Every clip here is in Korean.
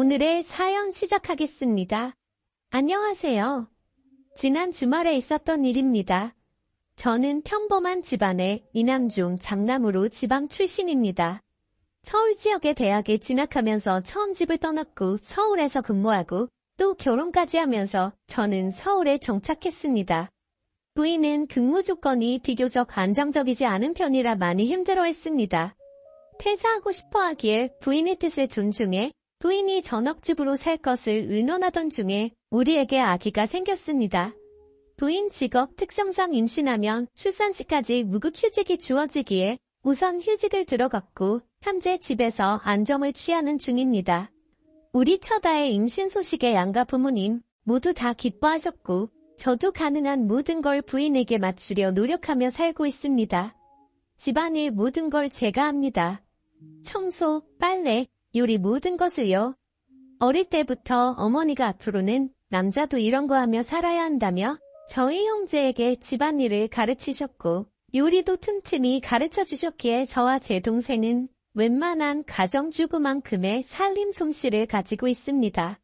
오늘의 사연 시작하겠습니다. 안녕하세요. 지난 주말에 있었던 일입니다. 저는 평범한 집안의 이남중 장남으로 지방 출신입니다. 서울 지역의 대학에 진학하면서 처음 집을 떠났고 서울에서 근무하고 또 결혼까지 하면서 저는 서울에 정착했습니다. 부인은 근무 조건이 비교적 안정적이지 않은 편이라 많이 힘들어했습니다. 퇴사하고 싶어 하기에 부인의 뜻을 존중해 부인이 전업주부로 살 것을 의논하던 중에 우리에게 아기가 생겼습니다. 부인 직업 특성상 임신하면 출산시까지 무급휴직이 주어지기에 우선 휴직을 들어갔고 현재 집에서 안정을 취하는 중입니다. 우리 처다의 임신 소식에 양가 부모님 모두 다 기뻐하셨고 저도 가능한 모든 걸 부인에게 맞추려 노력하며 살고 있습니다. 집안일 모든 걸 제가 합니다. 청소, 빨래, 요리 모든 것을요. 어릴 때부터 어머니가 앞으로는 남자도 이런 거 하며 살아야 한다며 저희 형제에게 집안일을 가르치셨고 요리도 틈틈이 가르쳐 주셨기에 저와 제 동생은 웬만한 가정주부만큼의 살림 솜씨를 가지고 있습니다.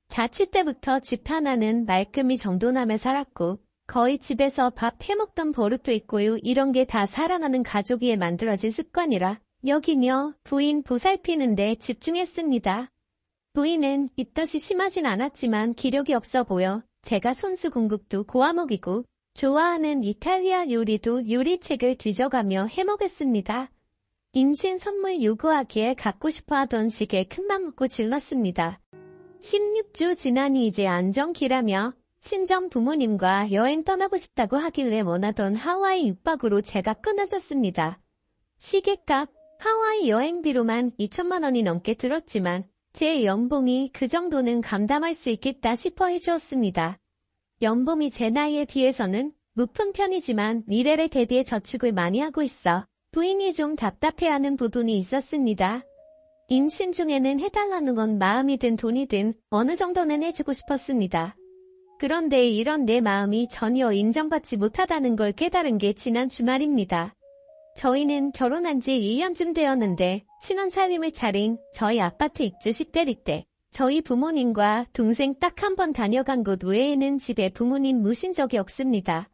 자취 때부터 집 하나는 말끔히 정돈하며 살았고 거의 집에서 밥 해먹던 버릇도 있고요. 이런 게 다 살아나는 가족이에 만들어진 습관이라 여기며 부인 보살피는 데 집중했습니다. 부인은 입덧이 심하진 않았지만 기력이 없어 보여 제가 손수 공국도 고아먹이고 좋아하는 이탈리아 요리도 요리책을 뒤져가며 해먹었습니다. 임신 선물 요구하기에 갖고 싶어 하던 시기에 큰맘 먹고 질렀습니다. 16주 지나니 이제 안정기라며 친정 부모님과 여행 떠나고 싶다고 하길래 원하던 하와이 6박으로 제가 끊어줬습니다. 시계값, 하와이 여행비로만 2천만 원이 넘게 들었지만 제 연봉이 그 정도는 감당할 수 있겠다 싶어 해주었습니다. 연봉이 제 나이에 비해서는 높은 편이지만 미래를 대비해 저축을 많이 하고 있어 부인이 좀 답답해하는 부분이 있었습니다. 임신 중에는 해달라는 건 마음이든 돈이든 어느 정도는 해주고 싶었습니다. 그런데 이런 내 마음이 전혀 인정받지 못하다는 걸 깨달은 게 지난 주말입니다. 저희는 결혼한 지 2년쯤 되었는데 신혼살림을 차린 저희 아파트 입주 10대리 때 저희 부모님과 동생 딱 한 번 다녀간 곳 외에는 집에 부모님 모신 적이 없습니다.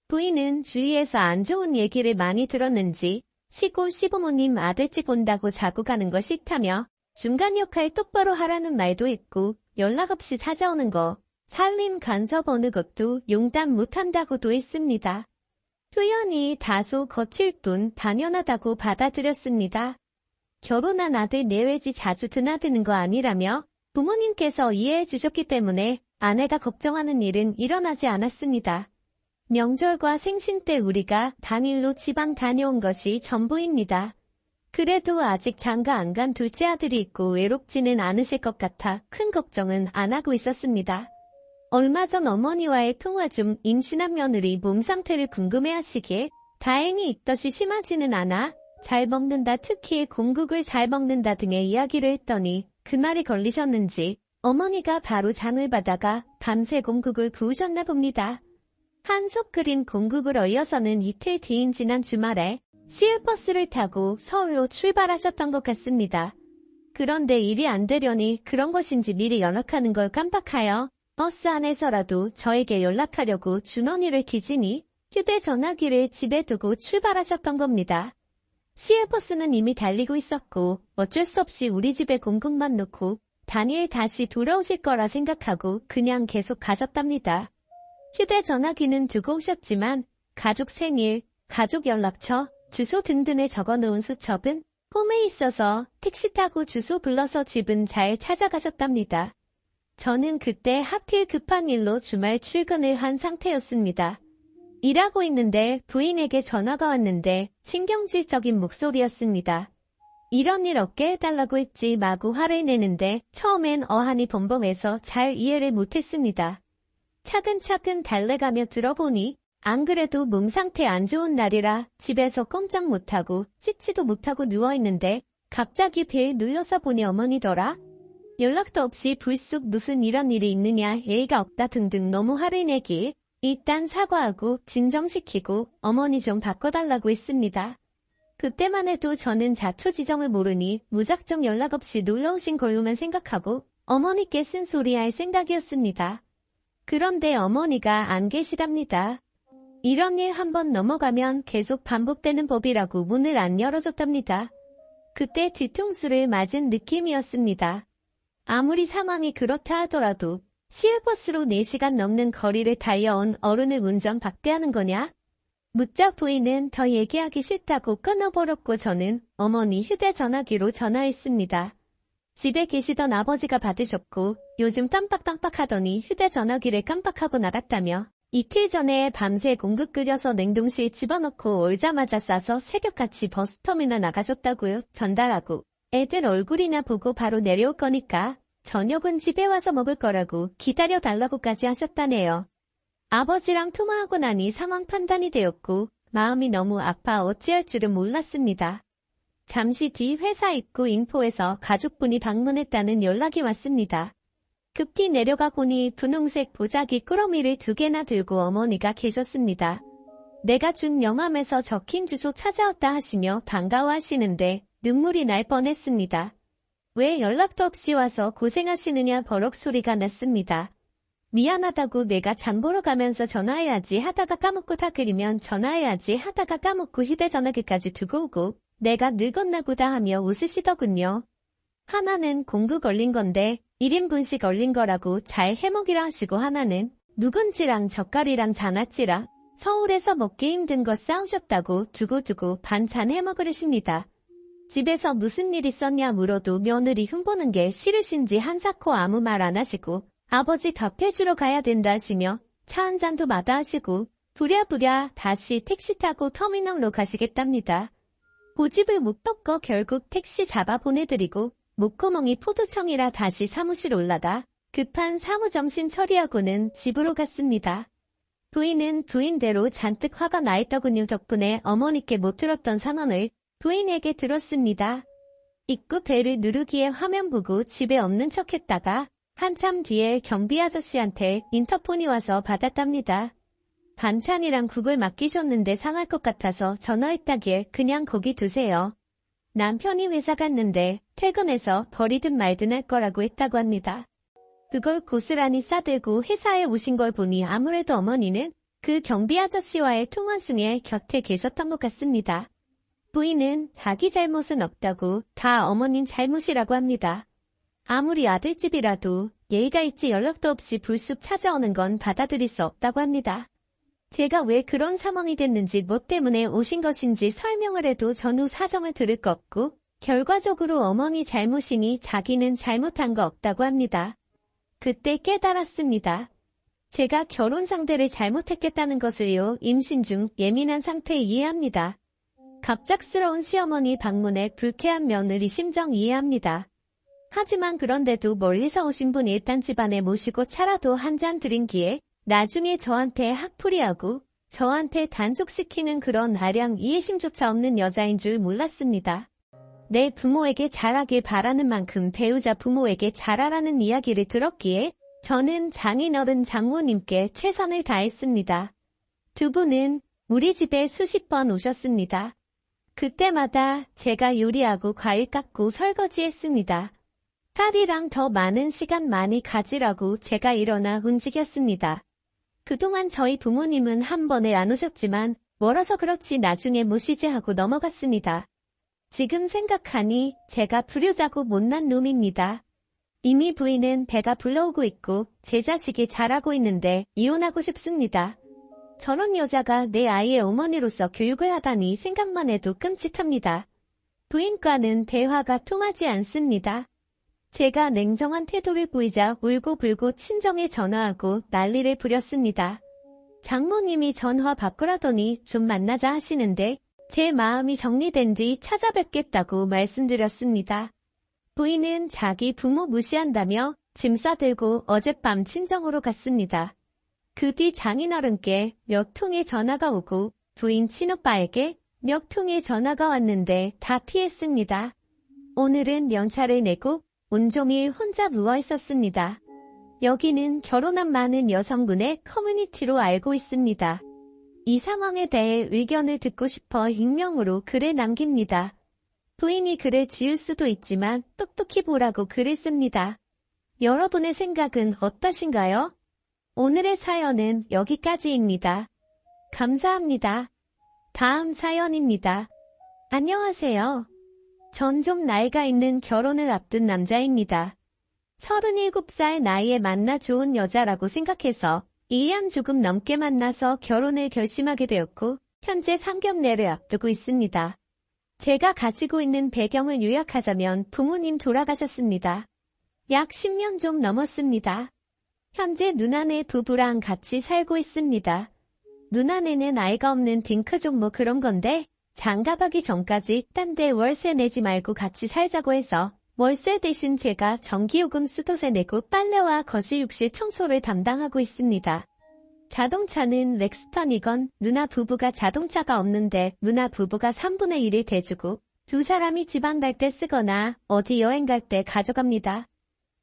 부인은 주위에서 안 좋은 얘기를 많이 들었는지 시골 시부모님 아들집 온다고 자고 가는 거 싫다며 중간 역할 똑바로 하라는 말도 있고 연락 없이 찾아오는 거, 살림 간섭 어느 것도 용납 못한다고도 했습니다. 표현이 다소 거칠 뿐 당연하다고 받아들였습니다. 결혼한 아들 내외지 자주 드나드는 거 아니라며 부모님께서 이해해 주셨기 때문에 아내가 걱정하는 일은 일어나지 않았습니다. 명절과 생신 때 우리가 당일로 지방 다녀온 것이 전부입니다. 그래도 아직 장가 안 간 둘째 아들이 있고 외롭지는 않으실 것 같아 큰 걱정은 안 하고 있었습니다. 얼마 전 어머니와의 통화 중 임신한 며느리 몸 상태를 궁금해하시기에 다행히 입덧이 심하지는 않아 잘 먹는다, 특히 공국을 잘 먹는다 등의 이야기를 했더니 그 말이 걸리셨는지 어머니가 바로 장을 받아가 밤새 공국을 부으셨나 봅니다. 한솥 끓인 공국을 얼려서는 이틀 뒤인 지난 주말에 시외버스를 타고 서울로 출발하셨던 것 같습니다. 그런데 일이 안 되려니 그런 것인지 미리 연락하는 걸 깜빡하여 버스 안에서라도 저에게 연락하려고 주머니를 기지니 휴대전화기를 집에 두고 출발하셨던 겁니다. 시외버스는 이미 달리고 있었고 어쩔 수 없이 우리 집에 공국만 놓고 다니엘 다시 돌아오실 거라 생각하고 그냥 계속 가셨답니다. 휴대전화기는 두고 오셨지만 가족 생일, 가족 연락처, 주소 등등을 적어놓은 수첩은 홈에 있어서 택시 타고 주소 불러서 집은 잘 찾아가셨답니다. 저는 그때 하필 급한 일로 주말 출근을 한 상태였습니다. 일하고 있는데 부인에게 전화가 왔는데 신경질적인 목소리였습니다. 이런 일 없게 해달라고 했지 마구 화를 내는데 처음엔 어안이 범범해서 잘 이해를 못했습니다. 차근차근 달래가며 들어보니 안 그래도 몸 상태 안 좋은 날이라 집에서 꼼짝 못하고 씻지도 못하고 누워있는데 갑자기 배에 눌려서 보니 어머니더라. 연락도 없이 불쑥 무슨 이런 일이 있느냐, 예의가 없다 등등 너무 화를 내기 일단 사과하고 진정시키고 어머니 좀 바꿔달라고 했습니다. 그때만 해도 저는 자초지정을 모르니 무작정 연락 없이 놀러오신 걸로만 생각하고 어머니께 쓴소리할 생각이었습니다. 그런데 어머니가 안 계시답니다. 이런 일 한번 넘어가면 계속 반복되는 법이라고 문을 안 열어줬답니다. 그때 뒤통수를 맞은 느낌이었습니다. 아무리 상황이 그렇다 하더라도 시외버스로 4시간 넘는 거리를 달려온 어른을 운전 박대하는 거냐? 묻자 부인은 더 얘기하기 싫다고 끊어버렸고 저는 어머니 휴대전화기로 전화했습니다. 집에 계시던 아버지가 받으셨고 요즘 깜빡깜빡하더니 휴대전화기를 깜빡하고 나갔다며 이틀 전에 밤새 공국 끓여서 냉동실 집어넣고 오자마자 싸서 새벽같이 버스터미널 나가셨다고요. 전달하고 애들 얼굴이나 보고 바로 내려올 거니까 저녁은 집에 와서 먹을 거라고 기다려달라고까지 하셨다네요. 아버지랑 통화하고 나니 상황 판단이 되었고 마음이 너무 아파 어찌할 줄은 몰랐습니다. 잠시 뒤 회사 입구 인포에서 가족분이 방문했다는 연락이 왔습니다. 급히 내려가 보니 분홍색 보자기 꾸러미를 2개나 들고 어머니가 계셨습니다. 내가 준 영암에서 적힌 주소 찾아왔다 하시며 반가워하시는데 눈물이 날 뻔했습니다. 왜 연락도 없이 와서 고생하시느냐 버럭 소리가 났습니다. 미안하다고 내가 장 보러 가면서 전화해야지 하다가 까먹고 다 그리면 전화해야지 하다가 까먹고 휴대전화기까지 두고 오고 내가 늙었나 보다 하며 웃으시더군요. 하나는 공구 걸린 건데 1인분씩 걸린 거라고 잘 해먹이라 하시고 하나는 누군지랑 젓갈이랑 자나찌라 서울에서 먹기 힘든 거 싸우셨다고 두고두고 반찬 해먹으르십니다. 집에서 무슨 일 있었냐 물어도 며느리 흉보는 게 싫으신지 한사코 아무 말 안 하시고 아버지 답해주러 가야 된다 하시며 차 한 잔도 마다하시고 부랴부랴 다시 택시 타고 터미널로 가시겠답니다. 고집을 못 꺾어 결국 택시 잡아 보내드리고 목구멍이 포도청이라 다시 사무실 올라가 급한 사무정신 처리하고는 집으로 갔습니다. 부인은 부인대로 잔뜩 화가 나 있더군요. 덕분에 어머니께 못 들었던 상황을 부인에게 들었습니다. 입구 벨을 누르기에 화면 보고 집에 없는 척했다가 한참 뒤에 경비 아저씨한테 인터폰이 와서 받았답니다. 반찬이랑 국을 맡기셨는데 상할 것 같아서 전화했다기에 그냥 거기 두세요. 남편이 회사 갔는데 퇴근해서 버리든 말든 할 거라고 했다고 합니다. 그걸 고스란히 싸들고 회사에 오신 걸 보니 아무래도 어머니는 그 경비 아저씨와의 통화 중에 곁에 계셨던 것 같습니다. 부인은 자기 잘못은 없다고 다 어머님 잘못이라고 합니다. 아무리 아들집이라도 예의가 있지 연락도 없이 불쑥 찾아오는 건 받아들일 수 없다고 합니다. 제가 왜 그런 상황이 됐는지 뭐 때문에 오신 것인지 설명을 해도 전후 사정을 들을 거 없고 결과적으로 어머니 잘못이니 자기는 잘못한 거 없다고 합니다. 그때 깨달았습니다. 제가 결혼 상대를 잘못했겠다는 것을요. 임신 중 예민한 상태 이해합니다. 갑작스러운 시어머니 방문에 불쾌한 며느리 심정 이해합니다. 하지만 그런데도 멀리서 오신 분 일단 집안에 모시고 차라도 한 잔 드린 기에 나중에 저한테 학풀이하고 저한테 단속시키는 그런 아량 이해심조차 없는 여자인 줄 몰랐습니다. 내 부모에게 잘하길 바라는 만큼 배우자 부모에게 잘하라는 이야기를 들었기에 저는 장인어른 장모님께 최선을 다했습니다. 두 분은 우리 집에 수십 번 오셨습니다. 그때마다 제가 요리하고 과일 깎고 설거지했습니다. 딸이랑 더 많은 시간 많이 가지라고 제가 일어나 움직였습니다. 그동안 저희 부모님은 한 번에 안 오셨지만 멀어서 그렇지 나중에 모시지 하고 넘어갔습니다. 지금 생각하니 제가 불효자고 못난 놈입니다. 이미 부인은 배가 불러오고 있고 제 자식이 자라고 있는데 이혼하고 싶습니다. 저런 여자가 내 아이의 어머니로서 교육을 하다니 생각만 해도 끔찍합니다. 부인과는 대화가 통하지 않습니다. 제가 냉정한 태도를 보이자 울고불고 친정에 전화하고 난리를 부렸습니다. 장모님이 전화 바꾸라더니 좀 만나자 하시는데 제 마음이 정리된 뒤 찾아뵙겠다고 말씀드렸습니다. 부인은 자기 부모 무시한다며 짐 싸들고 어젯밤 친정으로 갔습니다. 그 뒤 장인어른께 몇 통의 전화가 오고 부인 친오빠에게 몇 통의 전화가 왔는데 다 피했습니다. 오늘은 연차를 내고 온종일 혼자 누워 있었습니다. 여기는 결혼한 많은 여성분의 커뮤니티로 알고 있습니다. 이 상황에 대해 의견을 듣고 싶어 익명으로 글을 남깁니다. 부인이 글을 지울 수도 있지만 똑똑히 보라고 글을 씁니다. 여러분의 생각은 어떠신가요? 오늘의 사연은 여기까지입니다. 감사합니다. 다음 사연입니다. 안녕하세요. 전 좀 나이가 있는 결혼을 앞둔 남자입니다. 37살 나이에 만나 좋은 여자라고 생각해서 1년 조금 넘게 만나서 결혼을 결심하게 되었고 현재 상견례를 앞두고 있습니다. 제가 가지고 있는 배경을 요약하자면 부모님 돌아가셨습니다. 약 10년 좀 넘었습니다. 현재 누나네 부부랑 같이 살고 있습니다. 누나네는 아이가 없는 딩크족 뭐 그런 건데 장가가기 전까지 딴 데 월세 내지 말고 같이 살자고 해서 월세 대신 제가 전기요금 수도세 내고 빨래와 거실욕실 청소를 담당하고 있습니다. 자동차는 렉스턴이건 누나 부부가 자동차가 없는데 누나 부부가 3분의 1을 대주고 두 사람이 지방 갈 때 쓰거나 어디 여행 갈 때 가져갑니다.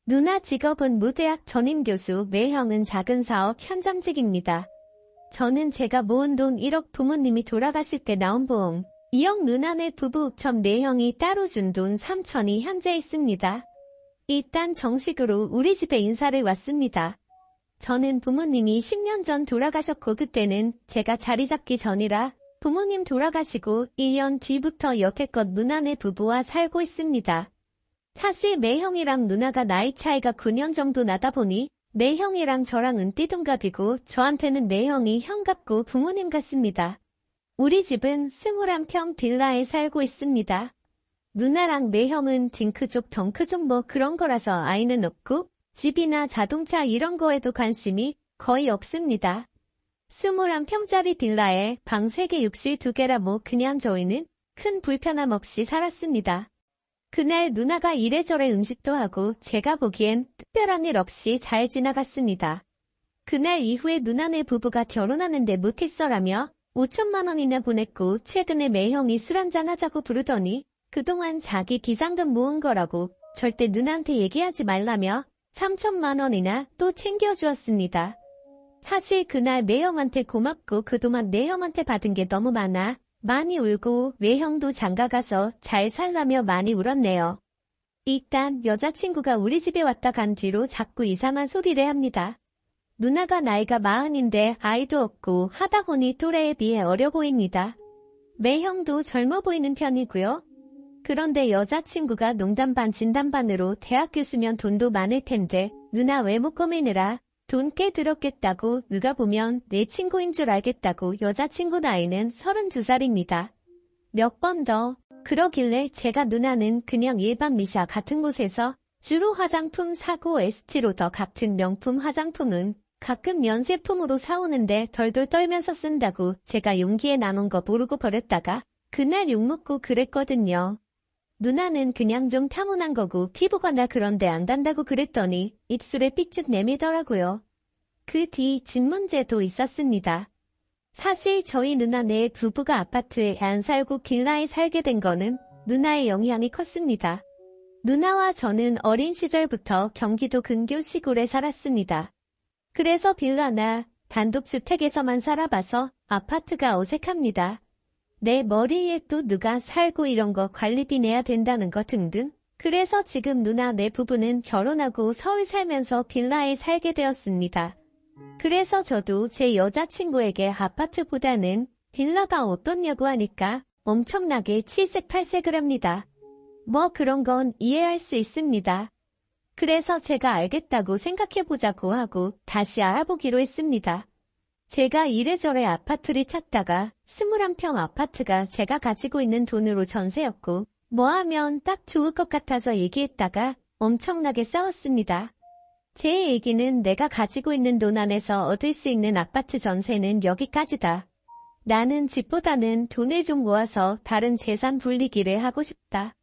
누나 직업은 무대학 전임교수, 매형은 작은 사업 현장직입니다. 저는 제가 모은 돈 1억 부모님이 돌아가실 때 나온 보험 2억 누나네 부부 전 매형이 따로 준 돈 3천이 현재 있습니다. 일단 정식으로 우리 집에 인사를 왔습니다. 저는 부모님이 10년 전 돌아가셨고 그때는 제가 자리 잡기 전이라 부모님 돌아가시고 1년 뒤부터 여태껏 누나네 부부와 살고 있습니다. 사실 매형이랑 누나가 나이 차이가 9년 정도 나다 보니 매형이랑 저랑은 띠동갑이고 저한테는 매형이 형 같고 부모님 같습니다. 우리 집은 21평 빌라에 살고 있습니다. 누나랑 매형은 딩크족 덩크족 뭐 그런 거라서 아이는 없고 집이나 자동차 이런 거에도 관심이 거의 없습니다. 21평짜리 빌라에 방 3개 욕실 2개라 뭐 그냥 저희는 큰 불편함 없이 살았습니다. 그날 누나가 이래저래 음식도 하고 제가 보기엔 특별한 일 없이 잘 지나갔습니다. 그날 이후에 누나네 부부가 결혼하는데 못했어라며 5천만 원이나 보냈고 최근에 매형이 술 한잔 하자고 부르더니 그동안 자기 비상금 모은 거라고 절대 누나한테 얘기하지 말라며 3천만 원이나 또 챙겨주었습니다. 사실 그날 매형한테 고맙고 그동안 매형한테 받은 게 너무 많이 울고 매형도 장가가서 잘 살라며 많이 울었네요. 일단 여자친구가 우리 집에 왔다 간 뒤로 자꾸 이상한 소리를 합니다. 누나가 나이가 40인데 아이도 없고 하다 보니 또래에 비해 어려 보입니다. 매형도 젊어 보이는 편이고요. 그런데 여자친구가 농담 반 진담 반으로 대학 교수면 돈도 많을 텐데 누나 외모 꾸미느라 돈 꽤 들었겠다고 누가 보면 내 친구인 줄 알겠다고 여자친구 나이는 32살입니다. 몇 번 더 그러길래 제가 누나는 그냥 일반 미샤 같은 곳에서 주로 화장품 사고 에스티로더 같은 명품 화장품은 가끔 면세품으로 사오는데 덜덜 떨면서 쓴다고 제가 용기에 나눈 거 모르고 버렸다가 그날 욕먹고 그랬거든요. 누나는 그냥 좀 타고난 거고 피부가 그런데 안 단다고 그랬더니 입술에 삐쭉 내밀더라고요. 그 뒤 집 문제도 있었습니다. 사실 저희 누나네 부부가 아파트에 안 살고 빌라에 살게 된 거는 누나의 영향이 컸습니다. 누나와 저는 어린 시절부터 경기도 근교 시골에 살았습니다. 그래서 빌라나 단독주택에서만 살아봐서 아파트가 어색합니다. 내 머리에 또 누가 살고 이런 거 관리비 내야 된다는 거 등등. 그래서 지금 누나 내 부부는 결혼하고 서울 살면서 빌라에 살게 되었습니다. 그래서 저도 제 여자친구에게 아파트보다는 빌라가 어떻냐고 하니까 엄청나게 칠색팔색을 합니다. 뭐 그런 건 이해할 수 있습니다. 그래서 제가 알겠다고 생각해보자고 하고 다시 알아보기로 했습니다. 제가 이래저래 아파트를 찾다가 21평 아파트가 제가 가지고 있는 돈으로 전세였고 뭐 하면 딱 좋을 것 같아서 얘기했다가 엄청나게 싸웠습니다. 제 얘기는 내가 가지고 있는 돈 안에서 얻을 수 있는 아파트 전세는 여기까지다. 나는 집보다는 돈을 좀 모아서 다른 재산 불리기를 하고 싶다.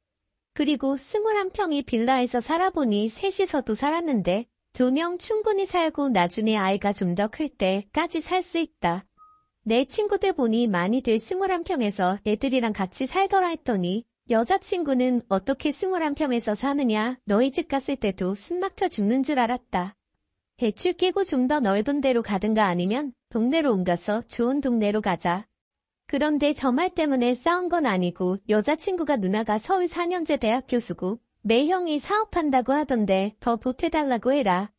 그리고 21평이 빌라에서 살아보니 셋이서도 살았는데 2명 충분히 살고 나중에 아이가 좀 더 클 때까지 살 수 있다. 내 친구들 보니 많이들 21평에서 애들이랑 같이 살더라 했더니 여자친구는 어떻게 21평에서 사느냐, 너희 집 갔을 때도 숨 막혀 죽는 줄 알았다. 대출 끼고 좀 더 넓은 데로 가든가 아니면 동네로 옮겨서 좋은 동네로 가자. 그런데 저 말 때문에 싸운 건 아니고 여자친구가 누나가 서울 4년제 대학 교수고 매형이 사업한다고 하던데 더 보태달라고 해라.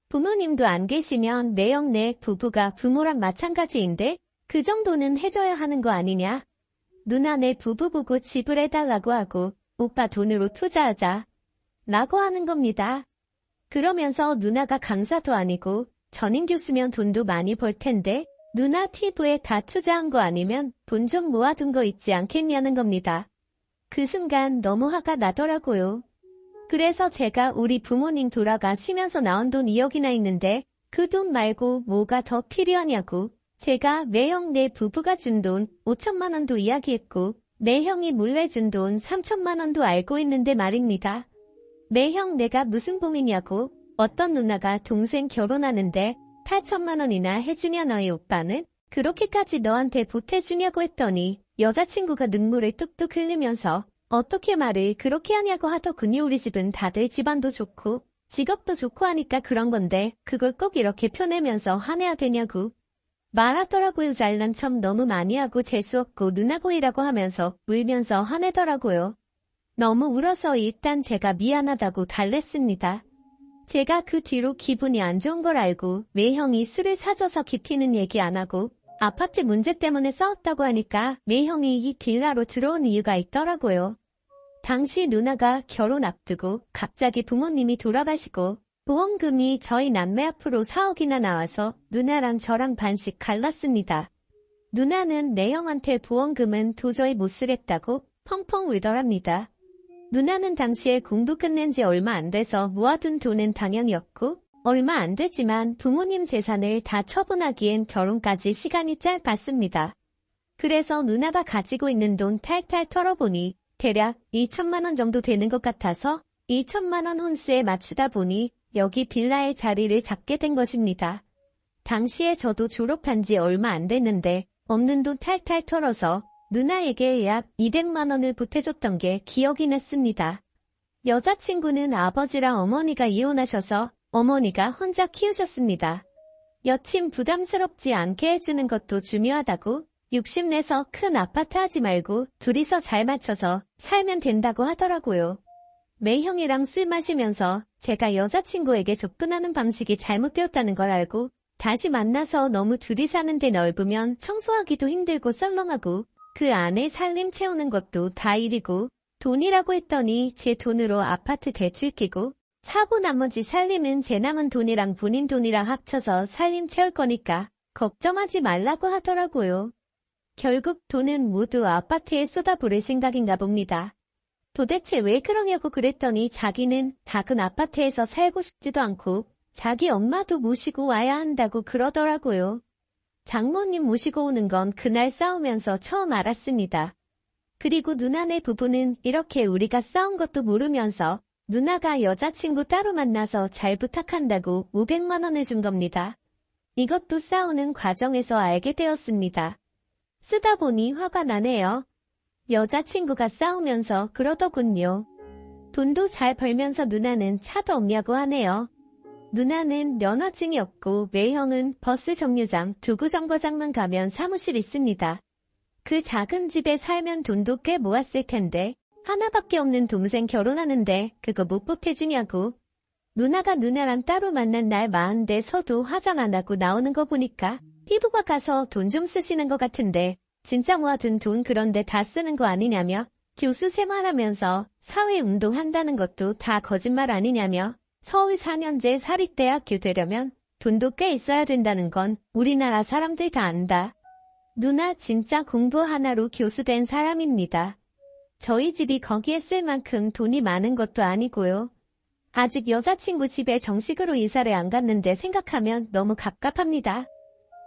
부모님도 안 계시면 매형네 부부가 부모랑 마찬가지인데 그 정도는 해줘야 하는 거 아니냐? 누나 내 부부 보고 지불해달라고 하고 오빠 돈으로 투자하자. 라고 하는 겁니다. 그러면서 누나가 강사도 아니고 전임 교수면 돈도 많이 벌 텐데 누나 피부에 다 투자한 거 아니면 돈 좀 모아둔 거 있지 않겠냐는 겁니다. 그 순간 너무 화가 나더라고요. 그래서 제가 우리 부모님 돌아가시면서 나온 돈 2억이나 있는데 그 돈 말고 뭐가 더 필요하냐고 제가 매형 내 부부가 준 돈 5천만 원도 이야기했고 매형이 몰래 준 돈 3천만 원도 알고 있는데 말입니다. 매형 내가 무슨 봉이냐고 어떤 누나가 동생 결혼하는데 8천만 원이나 해주냐 너희 오빠는? 그렇게까지 너한테 보태주냐고 했더니 여자친구가 눈물을 뚝뚝 흘리면서 어떻게 말을 그렇게 하냐고 하더군요. 우리 집은 다들 집안도 좋고 직업도 좋고 하니까 그런 건데 그걸 꼭 이렇게 펴내면서 화내야 되냐고 말하더라고요. 잘난 척 너무 많이 하고 재수없고 누나 보이라고 하면서 울면서 화내더라고요. 너무 울어서 일단 제가 미안하다고 달랬습니다. 제가 그 뒤로 기분이 안 좋은 걸 알고 매형이 술을 사줘서 깊이는 얘기 안 하고 아파트 문제 때문에 싸웠다고 하니까 매형이 이 빌라로 들어온 이유가 있더라고요. 당시 누나가 결혼 앞두고 갑자기 부모님이 돌아가시고 보험금이 저희 남매 앞으로 4억이나 나와서 누나랑 저랑 반씩 갈랐습니다. 누나는 매형한테 보험금은 도저히 못 쓰겠다고 펑펑 울더랍니다. 누나는 당시에 공부 끝낸 지 얼마 안 돼서 모아둔 돈은 당연히 없고 얼마 안 되지만 부모님 재산을 다 처분하기엔 결혼까지 시간이 짧았습니다. 그래서 누나가 가지고 있는 돈 탈탈 털어보니 대략 2천만 원 정도 되는 것 같아서 2천만 원 혼수에 맞추다 보니 여기 빌라의 자리를 잡게 된 것입니다. 당시에 저도 졸업한 지 얼마 안 됐는데 없는 돈 탈탈 털어서 누나에게 약 200만 원을 보태줬던 게 기억이 났습니다. 여자친구는 아버지랑 어머니가 이혼하셔서 어머니가 혼자 키우셨습니다. 여친 부담스럽지 않게 해주는 것도 중요하다고 60내서 큰 아파트 하지 말고 둘이서 잘 맞춰서 살면 된다고 하더라고요. 매형이랑 술 마시면서 제가 여자친구에게 접근하는 방식이 잘못되었다는 걸 알고 다시 만나서 너무 둘이 사는데 넓으면 청소하기도 힘들고 썰렁하고 그 안에 살림 채우는 것도 다 일이고 돈이라고 했더니 제 돈으로 아파트 대출 끼고 사고 나머지 살림은 제 남은 돈이랑 본인 돈이랑 합쳐서 살림 채울 거니까 걱정하지 말라고 하더라고요. 결국 돈은 모두 아파트에 쏟아부을 생각인가 봅니다. 도대체 왜 그러냐고 그랬더니 자기는 작은 아파트에서 살고 싶지도 않고 자기 엄마도 모시고 와야 한다고 그러더라고요. 장모님 모시고 오는 건 그날 싸우면서 처음 알았습니다. 그리고 누나네 부부는 이렇게 우리가 싸운 것도 모르면서 누나가 여자친구 따로 만나서 잘 부탁한다고 500만 원을 준 겁니다. 이것도 싸우는 과정에서 알게 되었습니다. 쓰다 보니 화가 나네요. 여자친구가 싸우면서 그러더군요. 돈도 잘 벌면서 누나는 차도 없냐고 하네요. 누나는 면허증이 없고 매형은 버스 정류장, 도구정거장만 가면 사무실 있습니다. 그 작은 집에 살면 돈도 꽤 모았을 텐데 하나밖에 없는 동생 결혼하는데 그거 못 보태주냐고. 누나가 누나랑 따로 만난 날 마흔대서도 화장 안 하고 나오는 거 보니까 피부과 가서 돈 좀 쓰시는 것 같은데 진짜 모아둔 돈 그런데 다 쓰는 거 아니냐며 교수 생활하면서 사회운동 한다는 것도 다 거짓말 아니냐며 서울 4년제 사립대학교 되려면 돈도 꽤 있어야 된다는 건 우리나라 사람들 다 안다. 누나 진짜 공부 하나로 교수 된 사람입니다. 저희 집이 거기에 쓸 만큼 돈이 많은 것도 아니고요. 아직 여자친구 집에 정식으로 이사를 안 갔는데 생각하면 너무 갑갑합니다.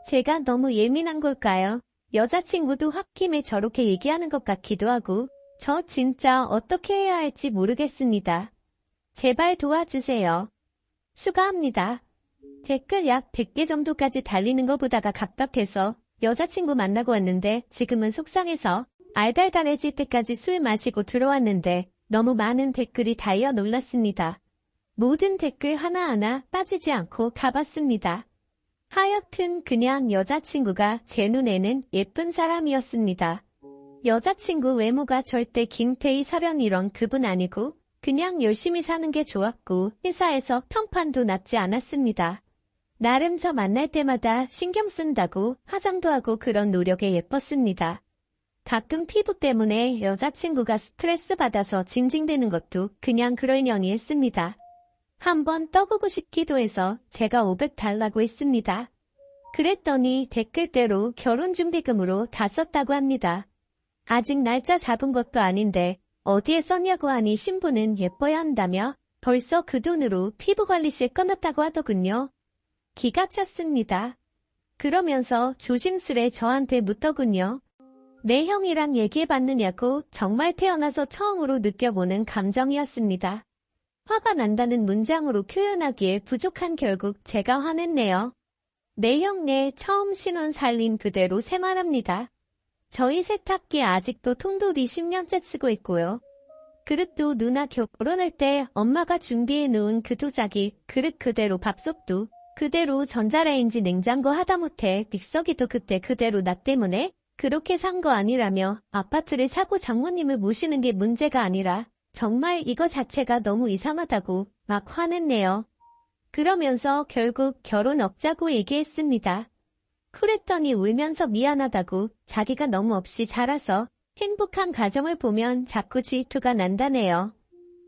제가 너무 예민한 걸까요? 여자친구도 홧김에 저렇게 얘기하는 것 같기도 하고 저 진짜 어떻게 해야 할지 모르겠습니다. 제발 도와주세요. 수고합니다. 댓글 약 100개 정도까지 달리는 거 보다가 갑갑해서 여자친구 만나고 왔는데 지금은 속상해서 알달달해질 때까지 술 마시고 들어왔는데 너무 많은 댓글이 달려 놀랐습니다. 모든 댓글 하나하나 빠지지 않고 가봤습니다. 하여튼 그냥 여자친구가 제 눈에는 예쁜 사람이었습니다. 여자친구 외모가 절대 김태희 설현 이런 급은 아니고 그냥 열심히 사는 게 좋았고 회사에서 평판도 낮지 않았습니다. 나름 저 만날 때마다 신경 쓴다고 화장도 하고 그런 노력에 예뻤습니다. 가끔 피부 때문에 여자친구가 스트레스 받아서 징징대는 것도 그냥 그러려니 했습니다. 한번 떠보고 싶기도 해서 제가 500 달라고 했습니다. 그랬더니 댓글대로 결혼준비금으로 다 썼다고 합니다. 아직 날짜 잡은 것도 아닌데 어디에 썼냐고 하니 신부는 예뻐야 한다며 벌써 그 돈으로 피부관리실 끊었다고 하더군요. 기가 찼습니다. 그러면서 조심스레 저한테 묻더군요. 내 형이랑 얘기해봤느냐고. 정말 태어나서 처음으로 느껴보는 감정이었습니다. 화가 난다는 문장으로 표현하기에 부족한 결국 제가 화냈네요. 내 형네 처음 신혼 살림 그대로 생활합니다. 저희 세탁기 아직도 통돌이 10년째 쓰고 있고요. 그릇도 누나 결혼할 때 엄마가 준비해 놓은 그 도자기 그릇 그대로, 밥솥도 그대로, 전자레인지 냉장고 하다못해 믹서기도 그때 그대로 나 때문에 그렇게 산 거 아니라며 아파트를 사고 장모님을 모시는 게 문제가 아니라 정말 이거 자체가 너무 이상하다고 막 화냈네요. 그러면서 결국 결혼 없자고 얘기했습니다. 그랬더니 울면서 미안하다고 자기가 너무 없이 자라서 행복한 가정을 보면 자꾸 질투가 난다네요.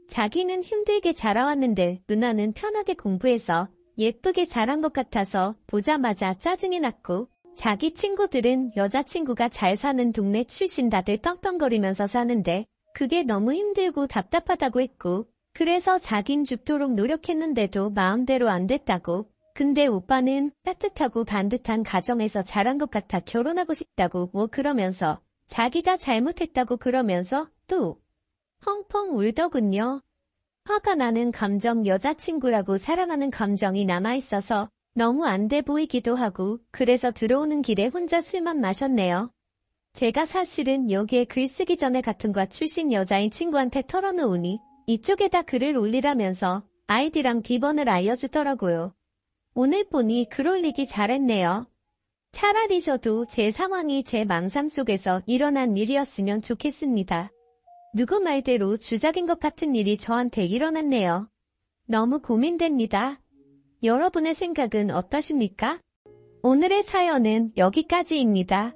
자기는 힘들게 자라왔는데 누나는 편하게 공부해서 예쁘게 자란 것 같아서 보자마자 짜증이 났고, 자기 친구들은 여자친구가 잘 사는 동네 출신 다들 떵떵거리면서 사는데 그게 너무 힘들고 답답하다고 했고, 그래서 자긴 죽도록 노력했는데도 마음대로 안 됐다고. 근데 오빠는 따뜻하고 반듯한 가정에서 자란 것 같아 결혼하고 싶다고 뭐 그러면서 자기가 잘못했다고 그러면서 또 펑펑 울더군요. 화가 나는 감정, 여자친구라고 사랑하는 감정이 남아있어서 너무 안 돼 보이기도 하고, 그래서 들어오는 길에 혼자 술만 마셨네요. 제가 사실은 여기에 글 쓰기 전에 같은 과 출신 여자인 친구한테 털어놓으니 이쪽에다 글을 올리라면서 아이디랑 비번을 알려주더라고요. 오늘 보니 글 올리기 잘했네요. 차라리 저도 제 상황이 제 망상 속에서 일어난 일이었으면 좋겠습니다. 누구 말대로 주작인 것 같은 일이 저한테 일어났네요. 너무 고민됩니다. 여러분의 생각은 어떠십니까? 오늘의 사연은 여기까지입니다.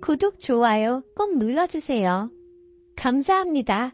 구독, 좋아요 꼭 눌러주세요. 감사합니다.